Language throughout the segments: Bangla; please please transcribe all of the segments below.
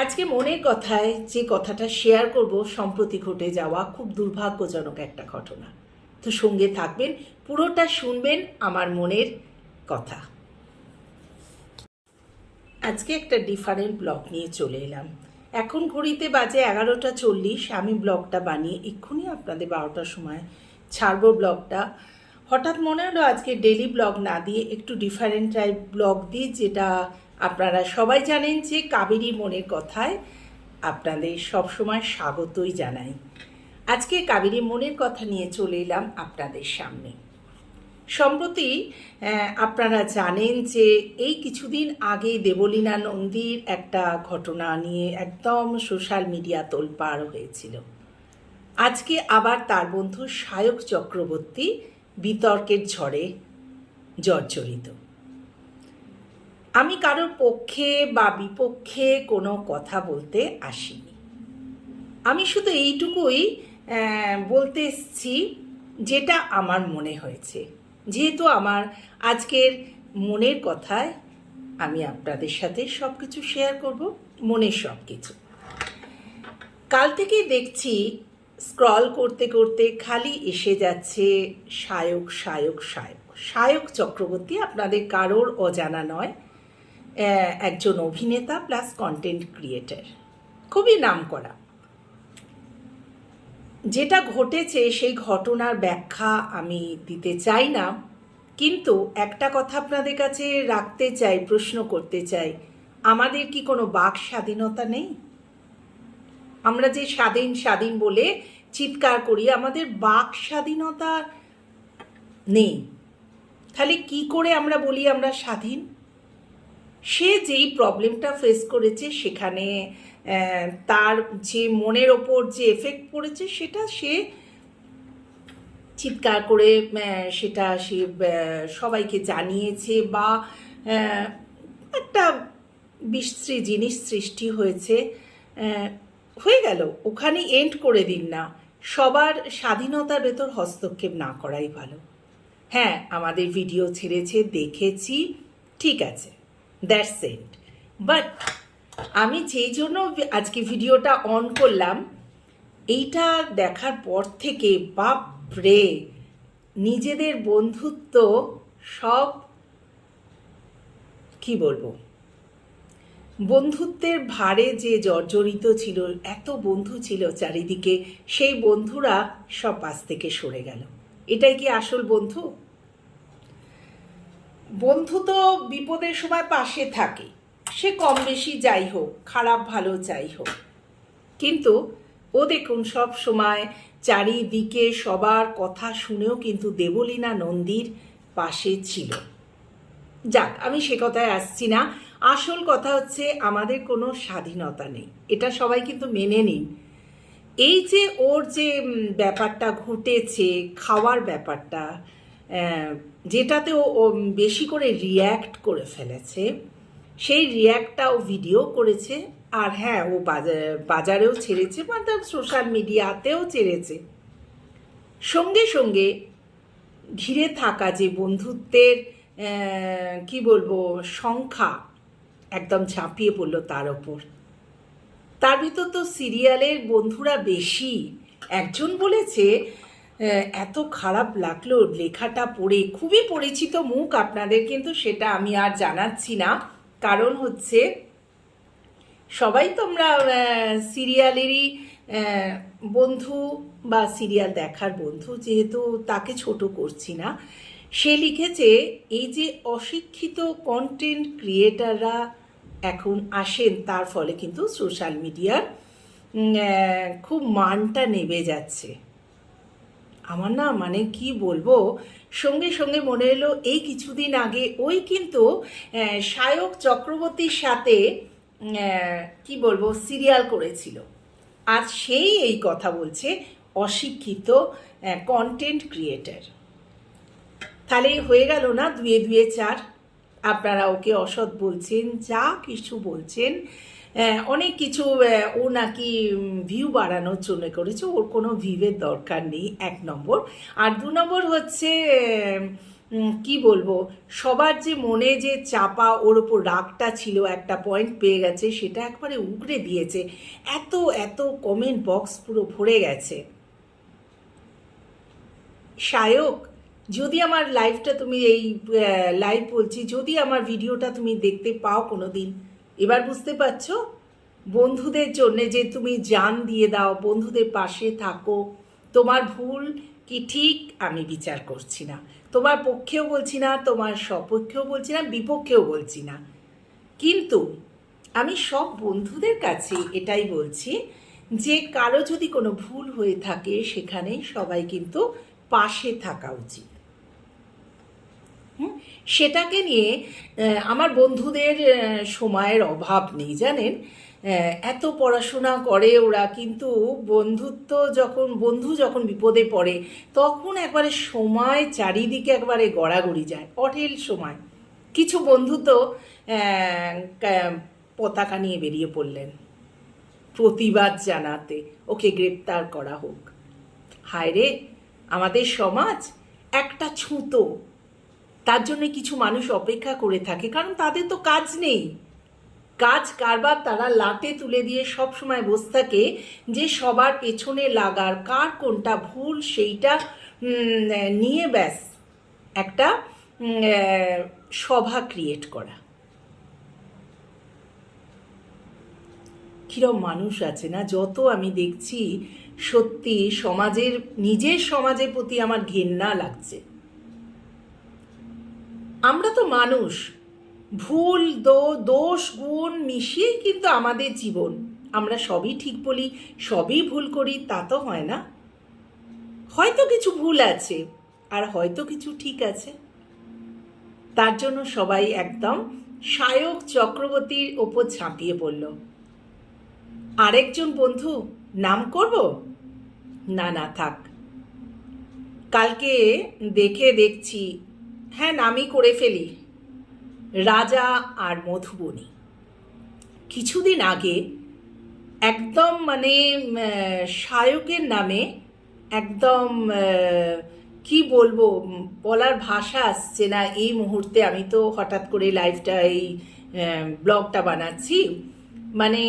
আজকে মনের কথায় যে কথাটা শেয়ার করব সম্প্রতি ঘটে যাওয়া খুব দুর্ভাগ্যজনক একটা ঘটনা। তো সঙ্গে থাকবেন, পুরোটা শুনবেন আমার মনের কথা। আজকে একটা ডিফারেন্ট ব্লগ নিয়ে চলে এলাম। এখন ঘড়িতে বাজে 11:40। আমি ব্লগটা বানিয়ে এক্ষুনি আপনাদের 12টার সময় ছাড়বো ব্লগটা। হঠাৎ মনে হলো আজকে ডেলি ব্লগ না দিয়ে একটু ডিফারেন্ট টাইপ ব্লগ দিই, যেটা আপনারা সবাই জানেন যে কাবেরী মনের কথায় আপনাদের সবসময় স্বাগতই জানাই। আজকে কাবেরী মনের কথা নিয়ে চলে এলাম আপনাদের সামনে। সম্প্রতি আপনারা জানেন যে এই কিছুদিন আগে দেবলীনা নন্দীর একটা ঘটনা নিয়ে একদম সোশ্যাল মিডিয়া তোলপাড় হয়েছিল। আজকে আবার তার বন্ধু সায়ক চক্রবর্তী বিতর্কের ঝড়ে জর্জরিত। আমি কারোর পক্ষে বা বিপক্ষে কোনো কথা বলতে আসিনি। আমি শুধু এইটুকুই বলতে এসেছি যেটা আমার মনে হয়েছে, যেহেতু আমার আজকের মনের কথায় আমি আপনাদের সাথে সব কিছু শেয়ার করব, মনের সব কিছু। কাল থেকেই দেখছি স্ক্রল করতে করতে খালি এসে যাচ্ছে সায়ক সায়ক সায়ক সায়ক চক্রবর্তী। আপনাদের কারোর অজানা নয়, একজন অভিনেতা প্লাস কন্টেন্ট ক্রিয়েটার, খুবই নামকরা। যেটা ঘটেছে সেই ঘটনার ব্যাখ্যা আমি দিতে চাই না, কিন্তু একটা কথা আপনাদের কাছে রাখতে চাই, প্রশ্ন করতে চাই, আমাদের কি কোনো বাক স্বাধীনতা নেই? আমরা যে স্বাধীন স্বাধীন বলে চিৎকার করি, আমাদের বাক স্বাধীনতা নেই। তাহলে কি করে আমরা বলি আমরা স্বাধীন? সে যেই প্রবলেমটা ফেস করেছে সেখানে তার যে মনের ওপর যে এফেক্ট পড়েছে সেটা সে চিৎকার করে সেটা সে সবাইকে জানিয়েছে, বা একটা বিশ্রী জিনিস সৃষ্টি হয়েছে, হয়ে গেল, ওখানে এন্ড করে দিন না। সবার স্বাধীনতার ভেতর হস্তক্ষেপ না করাই ভালো। হ্যাঁ, আমাদের ভিডিও ছেড়েছে, দেখেছি, ঠিক আছে, দ্যাটস ইট। বাট আমি যেই জন্য আজকে ভিডিওটা অন করলাম, এইটা দেখার পর থেকে বাপরে, নিজেদের বন্ধুত্ব সব কি বলবো, বন্ধুত্বের ভারে যে জর্জরিত ছিল, এত বন্ধু ছিল চারিদিকে, সেই বন্ধুরা সব পাশ থেকে সরে গেল। এটাই কি আসল বন্ধু? বন্ধু তো বিপদের সময় পাশে থাকে, সে কম বেশি যাই হোক, খারাপ ভালো যাই হোক, কিন্তু ও দেখুন সব সময় চারিদিকে সবার কথা শুনেও কিন্তু দেবলীনা নন্দীর পাশে ছিল। যাক, আমি সে কথায় আসছি না। আসল কথা হচ্ছে আমাদের কোনো স্বাধীনতা নেই, এটা সবাই কিন্তু মেনে নিন। এই যে ওর যে ব্যাপারটা ঘটেছে, খাওয়ার ব্যাপারটা, যেটাতে ও বেশি করে রিয়্যাক্ট করে ফেলেছে, সেই রিয়্যাক্টটা ও ভিডিও করেছে। আর হ্যাঁ, ও বাজারেও ছেড়েছে, মানে সোশ্যাল মিডিয়াতেও ছেড়েছে। সঙ্গে সঙ্গে ঘিরে থাকা যে বন্ধুত্বের কি বলবো সংখ্যা একদম ঝাঁপিয়ে পড়লো তার ওপর। তার ভিতর তো সিরিয়ালের বন্ধুরা বেশি। একজন বলেছে, এত খারাপ লাগলো লেখাটা পড়ে, খুবই পরিচিত মুখ আপনাদের, কিন্তু সেটা আমি আর জানাচ্ছি না, কারণ হচ্ছে সবাই তো আমরা সিরিয়ালেরই বন্ধু বা সিরিয়াল দেখার বন্ধু, যেহেতু তাকে ছোট করছি না। সে লিখেছে, এই যে অশিক্ষিত কন্টেন্ট ক্রিয়েটাররা এখন আসেন, তার ফলে কিন্তু সোশ্যাল মিডিয়ার খুব মানটা নেমে যাচ্ছে। আমার না, মানে কি বলবো, সঙ্গে সঙ্গে মনে এলো এই কিছুদিন আগে ওই কিন্তু সায়ক চক্রবর্তীর সাথে কি বলবো সিরিয়াল করেছিল, আর সেই এই কথা বলছে অশিক্ষিত কন্টেন্ট ক্রিয়েটার। তাহলে হয়ে গেল না, দুয়ে দুয়ে চার। আপনারা ওকে অসৎ বলছেন, যা কিছু বলছেন, অনেক কিছু, ও নাকি ভিউ বাড়ানোর জন্য করেছে। ওর কোনো ভিউয়ের দরকার নেই, 1 নম্বর। আর 2 নম্বর হচ্ছে কি বলবো, সবার যে মনে যে চাপা ওর ওপর রাগটা ছিল, একটা পয়েন্ট পেয়ে গেছে, সেটা একবারে উগড়ে দিয়েছে। এত এত কমেন্ট বক্স পুরো ভরে গেছে। সায়ক, যদি আমার লাইভটা তুমি এই লাইভ বলছি, যদি আমার ভিডিওটা তুমি দেখতে পাও কোনো দিন, এবার বুঝতে পারছো? বন্ধুদের জন্যে যে তুমি জান দিয়ে দাও, বন্ধুদের পাশে থাকো, তোমার ভুল কি ঠিক আমি বিচার করছি না, তোমার পক্ষেও বলছি না, তোমার সপক্ষেও বলছি না, বিপক্ষেও বলছি না, কিন্তু আমি সব বন্ধুদের কাছে এটাই বলছি যে কারো যদি কোনো ভুল হয়ে থাকে সেখানে সবাই কিন্তু পাশে থাকা উচিত। সেটাকে নিয়ে আমার বন্ধুদের সময়ের অভাব নেই, জানেন। এত পড়াশোনা করে ওরা, কিন্তু বন্ধু যখন বিপদে পড়ে তখন একবারে সময় চারিদিকে একবারে গড়াগড়ি যায়, অঢেল সময়। কিছু বন্ধু তো পতাকা নিয়ে বেরিয়ে পড়লেন প্রতিবাদ জানাতে, ওকে গ্রেপ্তার করা হোক। হায় রে, আমাদের সমাজ একটা ছুতো, তার জন্য কিছু মানুষ অপেক্ষা করে থাকে, কারণ তাদের তো কাজ নেই, কাজ কারবার তারা লাটে তুলে দিয়ে সব সময় বসে থাকে যে সবার পেছনে লাগার, কার কোনটা ভুল সেইটা নিয়ে ব্যাস একটা সভা ক্রিয়েট করা। কিরম মানুষ আছে না, যত আমি দেখছি সত্যি নিজের সমাজের প্রতি আমার ঘেন্না লাগছে। আমরা তো মানুষ, ভুল দোষ গুণ মিশিয়েই কিন্তু আমাদের জীবন। আমরা সবই ঠিক বলি, সবই ভুল করি, তা তো হয় না। হয়তো কিছু ভুল আছে আর হয়তো কিছু ঠিক আছে। তার জন্য সবাই একদম সায়ক চক্রবর্তীর ওপর ঝাঁপিয়ে পড়ল। আরেকজন বন্ধু, নাম করব না, না থাক, কালকে দেখছি, হ্যাঁ নামই করে ফেলি, রাজা আর মধুবনী। কিছুদিন আগে একদম মানে সায়কের নামে একদম কি বলবো, বলার ভাষা আসছে না এই মুহূর্তে। আমি তো হঠাৎ করে লাইভটা এই ব্লগটা বানাচ্ছি, মানে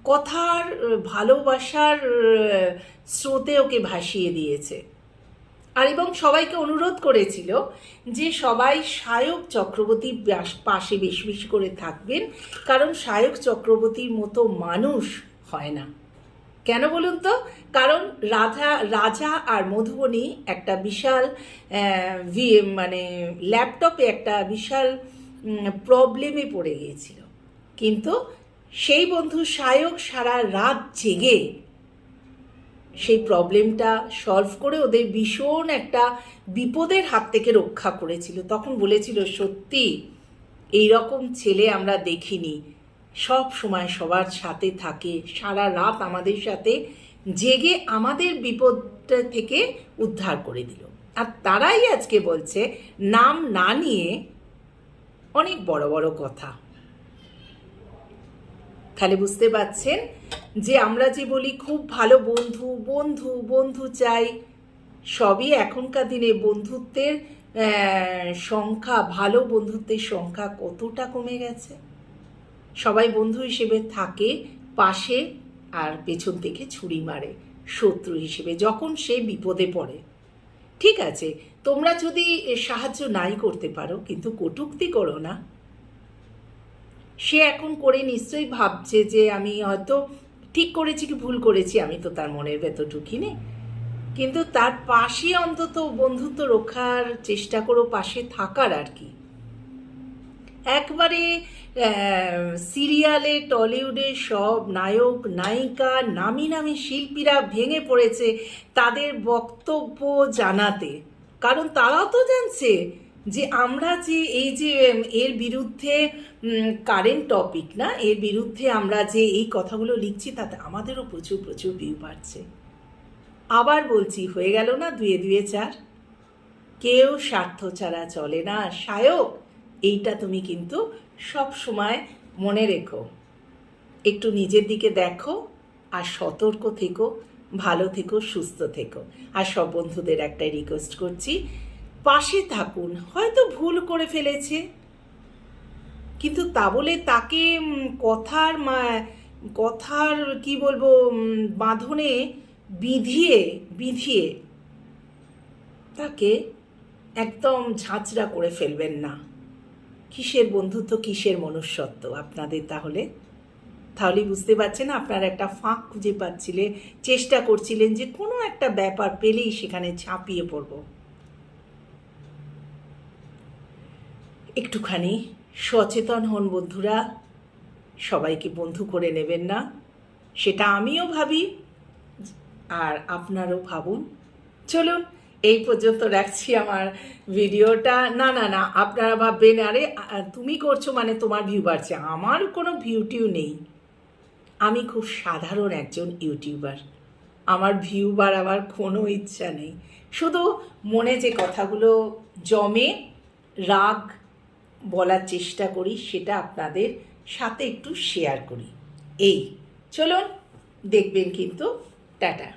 কথার ভালোবাসার স্রোতে ওকে ভাসিয়ে দিয়েছে। আর এবং সবাইকে অনুরোধ করেছিল যে সবাই সায়ক চক্রবর্তীর পাশে বেশি বেশি করে থাকবেন, কারণ সায়ক চক্রবর্তীর মতো মানুষ হয় না। কেন বলুন তো? কারণ রাজা আর মধুবনী একটা বিশাল মানে ল্যাপটপে একটা বিশাল প্রবলেমে পড়ে গিয়েছিল, কিন্তু সেই বন্ধু সায়ক সারা রাত জেগে সেই প্রবলেমটা সলভ করে ওদের ভীষণ একটা বিপদের হাত থেকে রক্ষা করেছিল। তখন বলেছিল, সত্যি এইরকম ছেলে আমরা দেখিনি, সব সময় সবার সাথে থাকে, সারা রাত আমাদের সাথে জেগে আমাদের বিপদটা থেকে উদ্ধার করে দিল। আর তারাই আজকে বলছে নাম না নিয়ে অনেক বড় বড় কথা। তাহলে বুঝতে পারছেন যে আমরা যে বলি খুব ভালো বন্ধু বন্ধু বন্ধু চাই, সবই এখনকার দিনে বন্ধুত্বের সংখ্যা, ভালো বন্ধুত্বের সংখ্যা কতটা কমে গেছে। সবাই বন্ধু হিসেবে থাকে পাশে, আর পেছন থেকে ছুরি মারে শত্রু হিসেবে যখন সে বিপদে পড়ে। ঠিক আছে, তোমরা যদি সাহায্য নাই করতে পারো, কিন্তু কটূক্তি করো না। সে এখন করে নিশ্চয়ই ভাবছে যে আমি হয়তো ঠিক করেছি কি ভুল করেছি, আমি তো তার মনের ভেতর ঢুকিনি, কিন্তু তার পাশে অন্তত বন্ধুত্ব রক্ষার চেষ্টা করো, পাশে থাকার আর কি। একবারে সিরিয়ালে টলিউডের সব নায়ক নায়িকা নামি নামি শিল্পীরা ভেঙে পড়েছে তাদের বক্তব্য জানাতে, কারণ তারাও তো জানছে যে আমরা যে এই যে এর বিরুদ্ধে কারেন্ট টপিক না, এর বিরুদ্ধে আমরা যে এই কথাগুলো লিখছি তাতে আমাদেরও প্রচুর প্রচুর ভিউ বাড়ছে। আবার বলছি, হয়ে গেল না 2 2 4, কেউ স্বার্থ ছাড়া চলে না। সায়ক, এইটা তুমি কিন্তু সব সময় মনে রেখো, একটু নিজের দিকে দেখো আর সতর্ক থেকো, ভালো থেকো, সুস্থ থেকো। আর সব বন্ধুদের একটাই রিকোয়েস্ট করছি, পাশে থাকুন। হয়তো ভুল করে ফেলেছে, কিন্তু তা বলে তাকে কথার কি বলবো, বাঁধনে বিধিয়ে বিধিয়ে তাকে একদম ঝাঁঝরা করে ফেলবেন না। কিসের বন্ধুত্ব, কিসের মনুষ্যত্ব আপনাদের? তাহলেই বুঝতে পারছেন, আপনারা একটা ফাঁক খুঁজে চেষ্টা করছিলেন যে কোনো একটা ব্যাপার পেলেই সেখানে ঝাঁপিয়ে পড়ব। একটুখানি সচেতন হন বন্ধুরা, সবাইকে বন্ধু করে নেবেন না, সেটা আমিও ভাবি আর আপনারও ভাবুন। চলুন এই পর্যন্ত রাখছি আমার ভিডিওটা। না, আপনারা ভাববেন আরে তুমি করছো মানে তোমার ভিউ বাড়ছে। আমার কোনো ভিউ নেই, আমি খুব সাধারণ একজন ইউটিউবার। আমার ভিউ বাড়াবার কোনো ইচ্ছা নেই, শুধু মনে যে কথাগুলো জমে রাগ বলার চেষ্টা করি, সেটা আপনাদের সাথে একটু শেয়ার করি। এই চলুন, দেখবেন কিন্তু। টাটা।